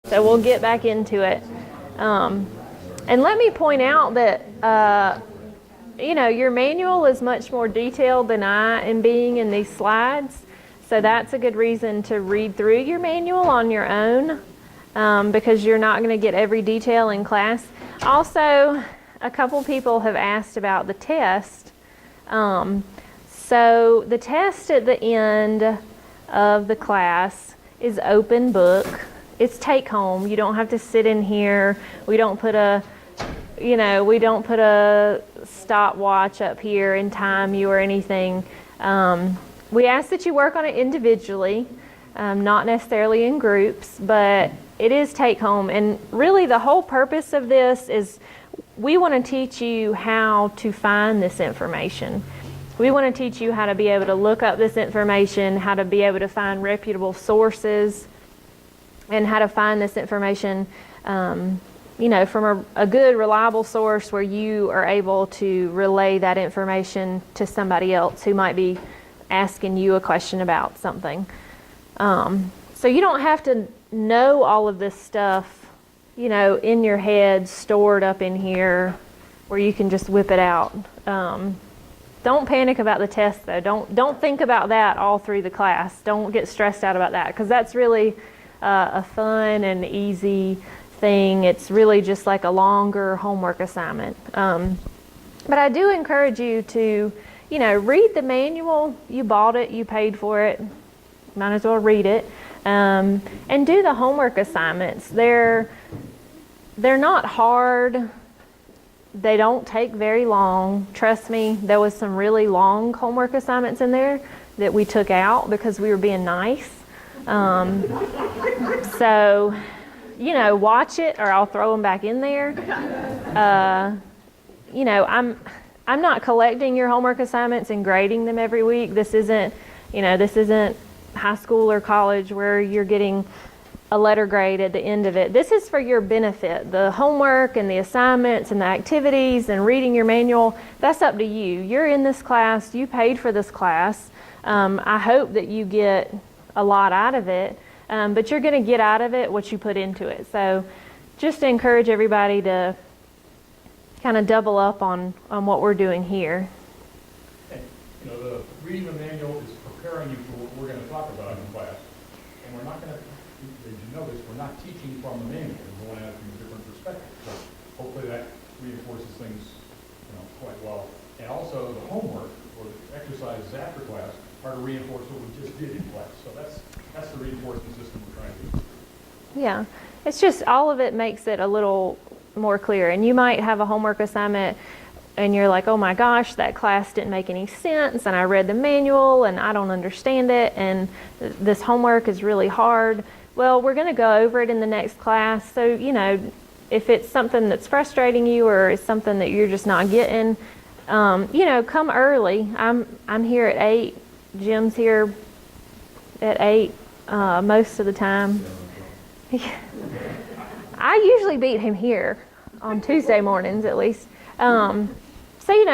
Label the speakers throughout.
Speaker 1: So we'll get back into it. And let me point out that, your manual is much more detailed than I am being in these slides. So that's a good reason to read through your manual on your own, because you're not going to get every detail in class. Also, a couple people have asked about the test. So the test at the end of the class is open book. It's take home. You don't have to sit in here. We don't put a stopwatch up here and time you or anything. We ask that you work on it individually, not necessarily in groups, but it is take home. And really the whole purpose of this is we want to teach you how to find this information. We want to teach you how to be able to look up this information, how to be able to find reputable sources, and how to find this information, from a good, reliable source where you are able to relay that information to somebody else who might be asking you a question about something. So you don't have to know all of this stuff, in your head, stored up in here, where you can just whip it out. Don't panic about the test, though. Don't think about that all through the class. Don't get stressed out about that, because that's really a fun and easy thing. It's really just like a longer homework assignment. But I do encourage you to, read the manual. You bought it, you paid for it. Might as well read it. And do the homework assignments. They're not hard. They don't take very long. Trust me, there was some really long homework assignments in there that we took out because we were being nice. So, watch it, or I'll throw them back in there. I'm not collecting your homework assignments and grading them every week. This isn't high school or college where you're getting a letter grade at the end of it. This is for your benefit. The homework and the assignments and the activities and reading your manual, that's up to you. You're in this class. You paid for this class. I hope that you get a lot out of it, but you're going to get out of it what you put into it. So just to encourage everybody to kind of double up on what we're doing here.
Speaker 2: And, the reading the manual is preparing you for what we're going to talk about in class. And we're not going to, as you notice, we're not teaching from the manual. We're going at it from a different perspective. So hopefully that reinforces things quite well. And also the homework or the exercises after class are to reinforce what we just did in class. So that's the reinforcement system we're trying to use.
Speaker 1: Yeah, it's just all of it makes it a little more clear. And you might have a homework assignment and you're like, oh my gosh, that class didn't make any sense, and I read the manual and I don't understand it, and this homework is really hard. Well, we're going to go over it in the next class. So, if it's something that's frustrating you or it's something that you're just not getting, come early. I'm here at 8. Jim's here at 8 most of the time. I usually beat him here on Tuesday mornings at least. So,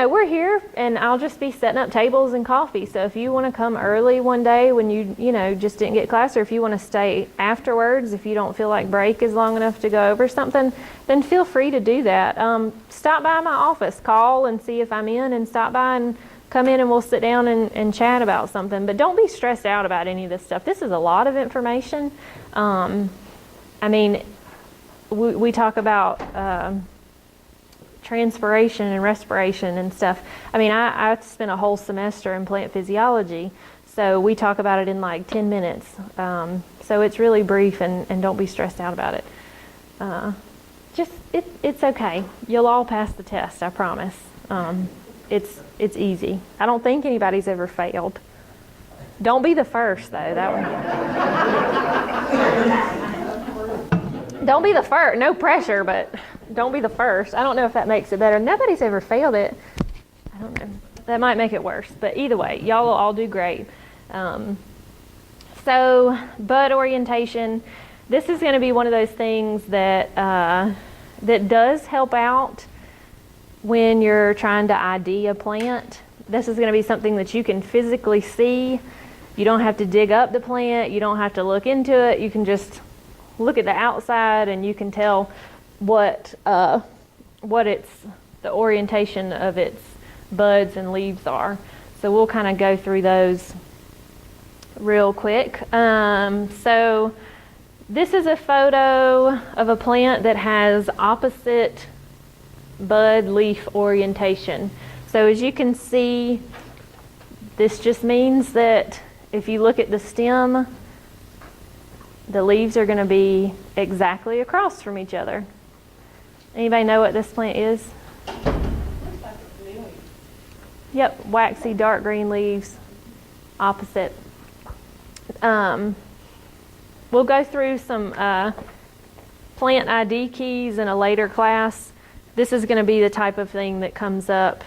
Speaker 1: we're here, and I'll just be setting up tables and coffee. So if you want to come early one day when you just didn't get class, or if you want to stay afterwards, if you don't feel like break is long enough to go over something, then feel free to do that. Stop by my office, call and see if I'm in, and stop by and come in and we'll sit down and chat about something. But don't be stressed out about any of this stuff. This is a lot of information. We talk about transpiration and respiration and stuff. I spent a whole semester in plant physiology, so we talk about it in like 10 minutes. So it's really brief, and don't be stressed out about it. It's okay. You'll all pass the test, I promise. It's easy. I don't think anybody's ever failed. Don't be the first, though. Don't be the first. No pressure, but don't be the first. I don't know if that makes it better. Nobody's ever failed it. I don't know. That might make it worse. But either way, y'all will all do great. So, bud orientation. This is going to be one of those things that that does help out when you're trying to ID a plant. This is going to be something that you can physically see. You don't have to dig up the plant. You don't have to look into it. You can just look at the outside and you can tell what it's the orientation of its buds and leaves are. So we'll kind of go through those real quick. So this is a photo of a plant that has opposite bud leaf orientation. So as you can see, this just means that if you look at the stem, the leaves are going to be exactly across from each other. Anybody know what this plant is?
Speaker 3: Looks like a lily.
Speaker 1: Yep, waxy dark green leaves, opposite. We'll go through some plant ID keys in a later class. This is going to be the type of thing that comes up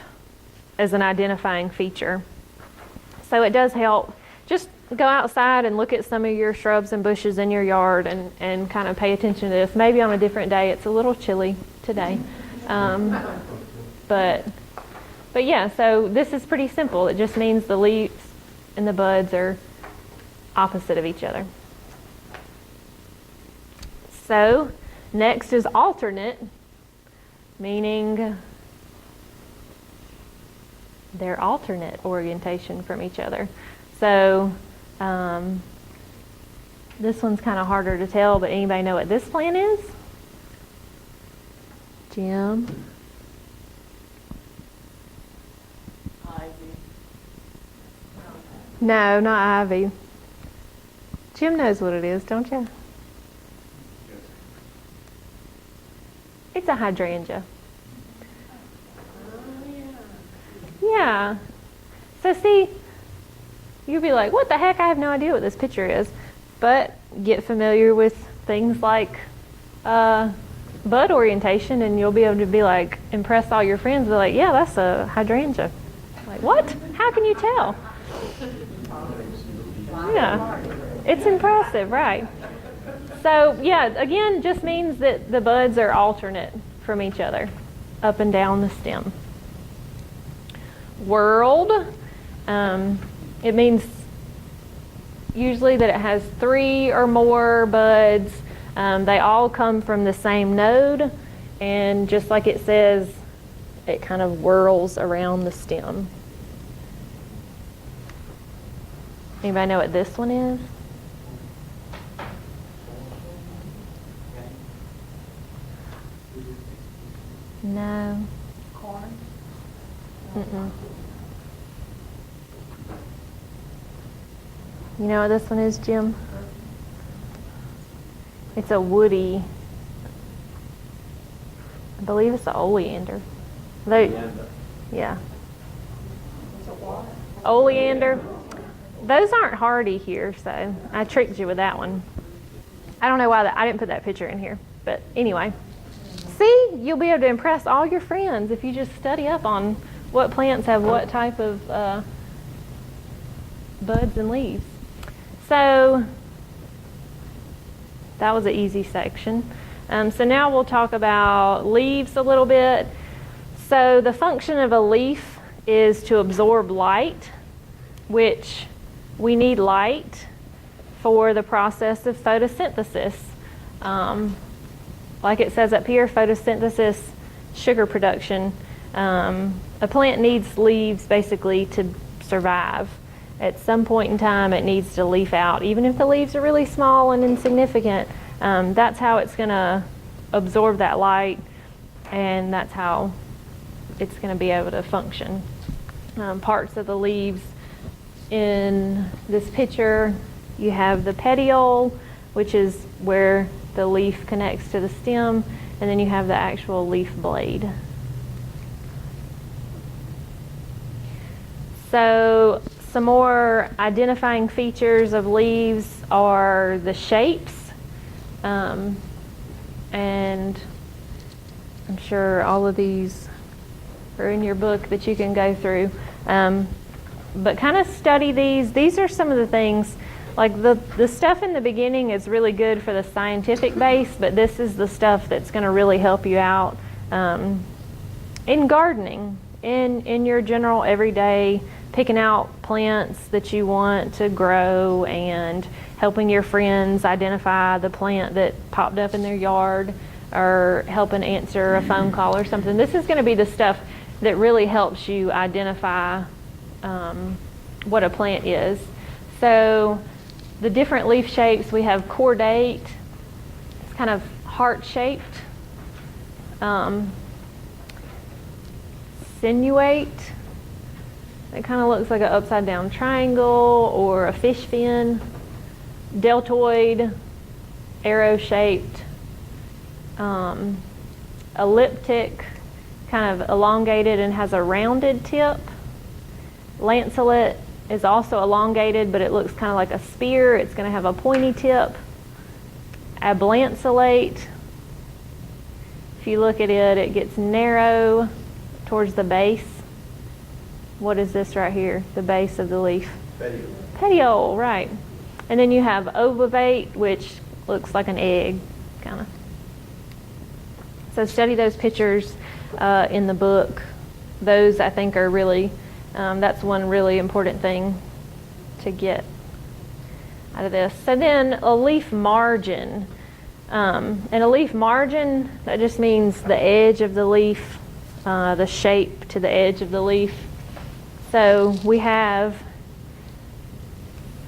Speaker 1: as an identifying feature. So it does help. Just go outside and look at some of your shrubs and bushes in your yard and kind of pay attention to this. Maybe on a different day. It's a little chilly today. But yeah, so this is pretty simple. It just means the leaves and the buds are opposite of each other. So next is alternate, meaning they're alternate orientation from each other. So this one's kind of harder to tell, but anybody know what this plant is? Jim?
Speaker 3: Ivy.
Speaker 1: No, not ivy. Jim knows what it is, don't you? It's a hydrangea. Yeah. So see, you'll be like, what the heck? I have no idea what this picture is. But get familiar with things like bud orientation and you'll be able to be like, impress all your friends. Be like, yeah, that's a hydrangea. Like, what? How can you tell? Yeah. It's impressive, right? So yeah, again, just means that the buds are alternate from each other, up and down the stem. Whorled, it means usually that it has 3 or more buds. They all come from the same node, and just like it says, it kind of whirls around the stem. Anybody know what this one is? No.
Speaker 3: Corn.
Speaker 1: Mm-mm. You know what this one is, Jim? It's a woody, I believe it's an oleander. Yeah.
Speaker 3: Is it what?
Speaker 1: Oleander. Those aren't hardy here, so I tricked you with that one. I don't know why I didn't put that picture in here, but anyway. See, you'll be able to impress all your friends if you just study up on what plants have what type of buds and leaves. So that was an easy section. So now we'll talk about leaves a little bit. So the function of a leaf is to absorb light, which we need light for the process of photosynthesis. Like it says up here, photosynthesis, sugar production. A plant needs leaves basically to survive. At some point in time, it needs to leaf out. Even if the leaves are really small and insignificant, that's how it's going to absorb that light, and that's how it's going to be able to function. Parts of the leaves in this picture, you have the petiole, which is where the leaf connects to the stem, and then you have the actual leaf blade. So some more identifying features of leaves are the shapes, and I'm sure all of these are in your book that you can go through, but kind of study these. These are some of the things, like the stuff in the beginning is really good for the scientific base, but this is the stuff that's going to really help you out in gardening, in your general everyday picking out plants that you want to grow and helping your friends identify the plant that popped up in their yard, or helping answer a phone call or something. This is going to be the stuff that really helps you identify what a plant is. So the different leaf shapes, we have cordate, it's kind of heart-shaped. Sinuate, it kind of looks like an upside down triangle or a fish fin. Deltoid, arrow-shaped. Elliptic, kind of elongated and has a rounded tip. Lanceolate is also elongated, but it looks kind of like a spear. It's going to have a pointy tip. Ablanceolate, if you look at it, it gets narrow towards the base. What is this right here? The base of the leaf.
Speaker 4: Petiole.
Speaker 1: Petiole, right. And then you have ovovate, which looks like an egg, kind of. So study those pictures in the book. Those, I think, are really, that's one really important thing to get out of this. So then a leaf margin. And a leaf margin, that just means the edge of the leaf, the shape to the edge of the leaf. So we have,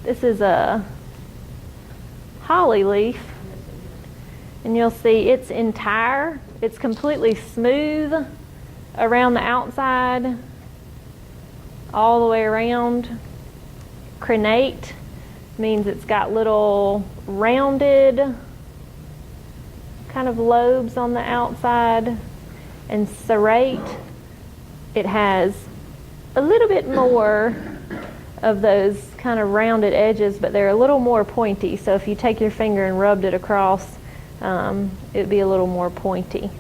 Speaker 1: this is a holly leaf, and you'll see it's entire, it's completely smooth around the outside, all the way around. Crenate means it's got little rounded kind of lobes on the outside. And serrate, it has a little bit more of those kind of rounded edges, but they're a little more pointy. So if you take your finger and rubbed it across, it'd be a little more pointy.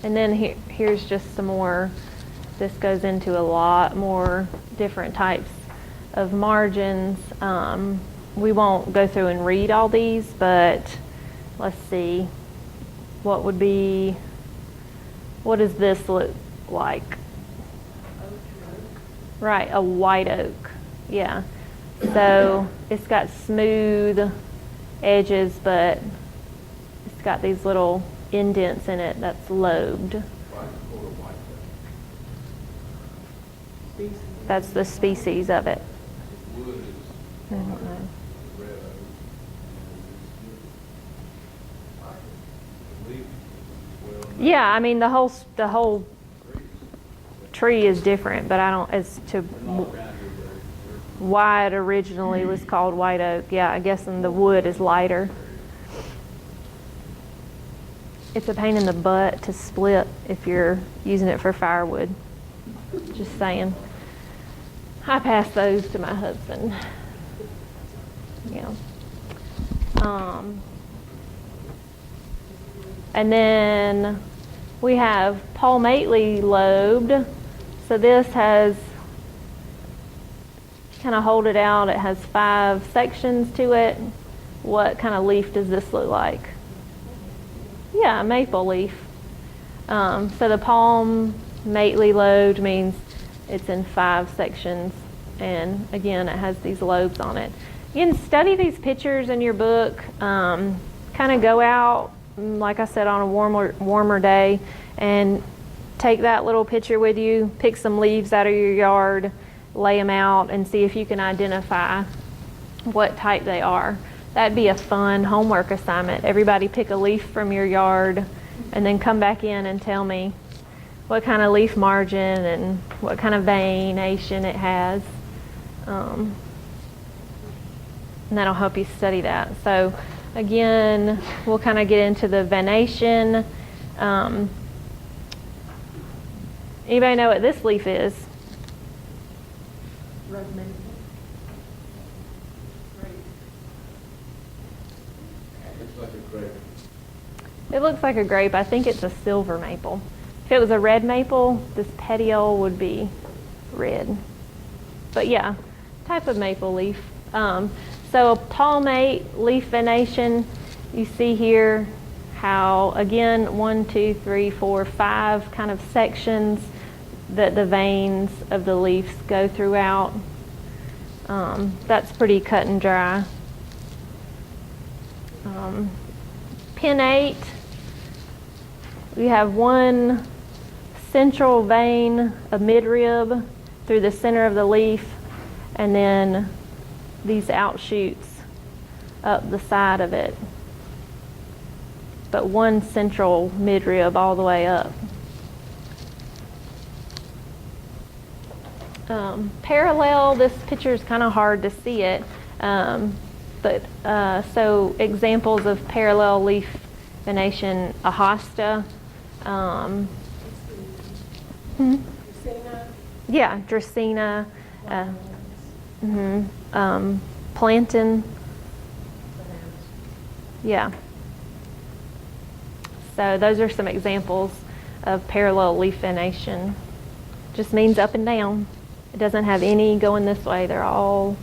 Speaker 1: And then here's just some more. This goes into a lot more different types of margins. We won't go through and read all these, but let's see. What does this look like? Right, a white oak. Yeah. So it's got smooth edges, but it's got these little indents in it that's lobed. That's the species of it. I don't know. Yeah, I mean the whole tree is different, but I don't as to why it originally was called white oak. Yeah, I guess the wood is lighter. It's a pain in the butt to split if you're using it for firewood. Just saying. I pass those to my husband. Yeah. And then we have palmately lobed. So this has, kind of hold it out, it has 5 sections to it. What kind of leaf does this look like? Yeah, a maple leaf. So the palmately lobed means it's in 5 sections, and again it has these lobes on it. You can study these pictures in your book, kind of go out, like I said, on a warmer day and take that little picture with you, pick some leaves out of your yard, lay them out and see if you can identify what type they are. That'd be a fun homework assignment. Everybody pick a leaf from your yard and then come back in and tell me what kind of leaf margin and what kind of veination it has. And that'll help you study that. So again, we'll kind of get into the venation. Anybody know what this leaf is?
Speaker 3: Red maple.
Speaker 4: Looks like a grape.
Speaker 1: It looks like a grape. I think it's a silver maple. If it was a red maple, this petiole would be red. But yeah, type of maple leaf. So a palmate leaf venation, you see here, how, again, 1, 2, 3, 4, 5 kind of sections that the veins of the leaves go throughout. That's pretty cut and dry. Pinnate, we have one central vein, a midrib through the center of the leaf, and then these outshoots up the side of it. But one central midrib all the way up. Parallel, this picture is kind of hard to see it, so examples of parallel leaf venation, a hosta. Yeah, Dracaena, plantain. Yeah. So those are some examples of parallel leaf venation. Just means up and down. It doesn't have any going this way. They're all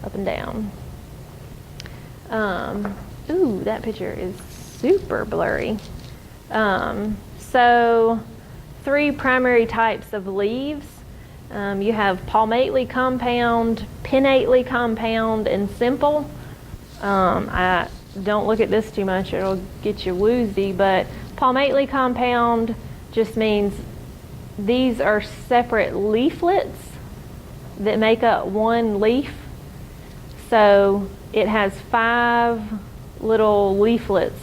Speaker 1: up and down. Ooh, that picture is super blurry. So 3 primary types of leaves. You have palmately compound, pinnately compound, and simple. I don't look at this too much, it'll get you woozy, but palmately compound just means these are separate leaflets that make up one leaf. So it has 5 little leaflets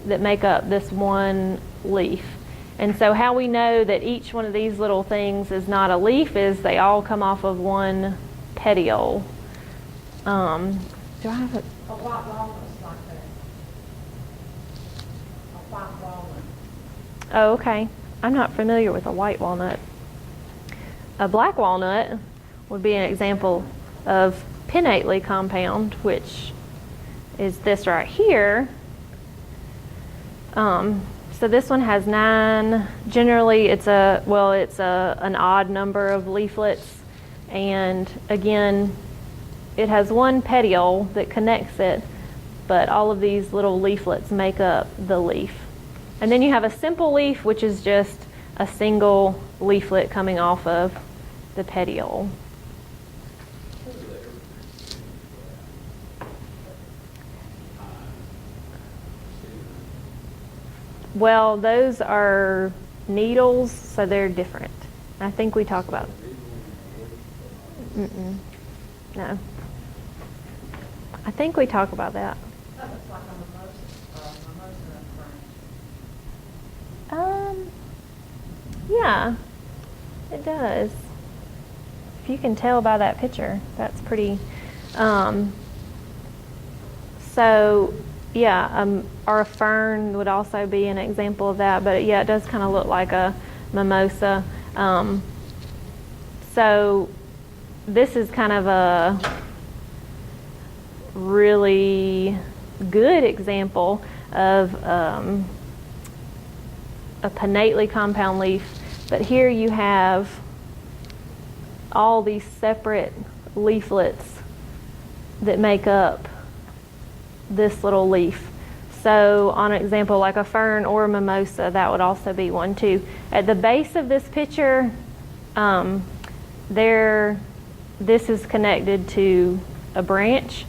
Speaker 1: that make up this one leaf. And so how we know that each one of these little things is not a leaf is they all come off of one petiole. Do I have a
Speaker 3: white walnut's like that. A white walnut.
Speaker 1: Oh, okay. I'm not familiar with a white walnut. A black walnut would be an example of pinnately compound, which is this right here. So this one has 9. Generally, it's an odd number of leaflets, and again, it has one petiole that connects it, but all of these little leaflets make up the leaf. And then you have a simple leaf, which is just a single leaflet coming off of the petiole. Well, those are needles, so they're different. I think we talk about. No. I think we talk about that.
Speaker 3: That looks like a mimosa branch.
Speaker 1: Yeah, it does. If you can tell by that picture, that's pretty. So, yeah, or a fern would also be an example of that. But yeah, it does kind of look like a mimosa. So this is kind of a really good example of a pinnately compound leaf. But here you have all these separate leaflets that make up this little leaf. So on an example like a fern or a mimosa, that would also be one too. At the base of this picture, this is connected to a branch.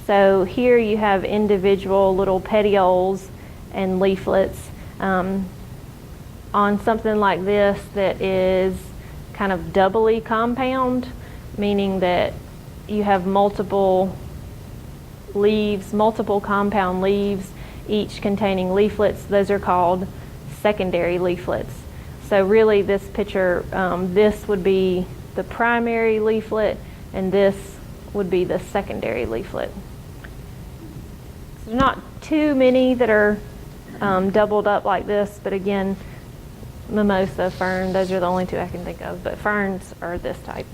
Speaker 1: So here you have individual little petioles and leaflets. On something like this that is kind of doubly compound, meaning that you have multiple leaves, multiple compound leaves, each containing leaflets. Those are called secondary leaflets. So really this picture, this would be the primary leaflet and this would be the secondary leaflet. So not too many that are doubled up like this, but again, mimosa, fern, those are the only 2 I can think of, but ferns are this type.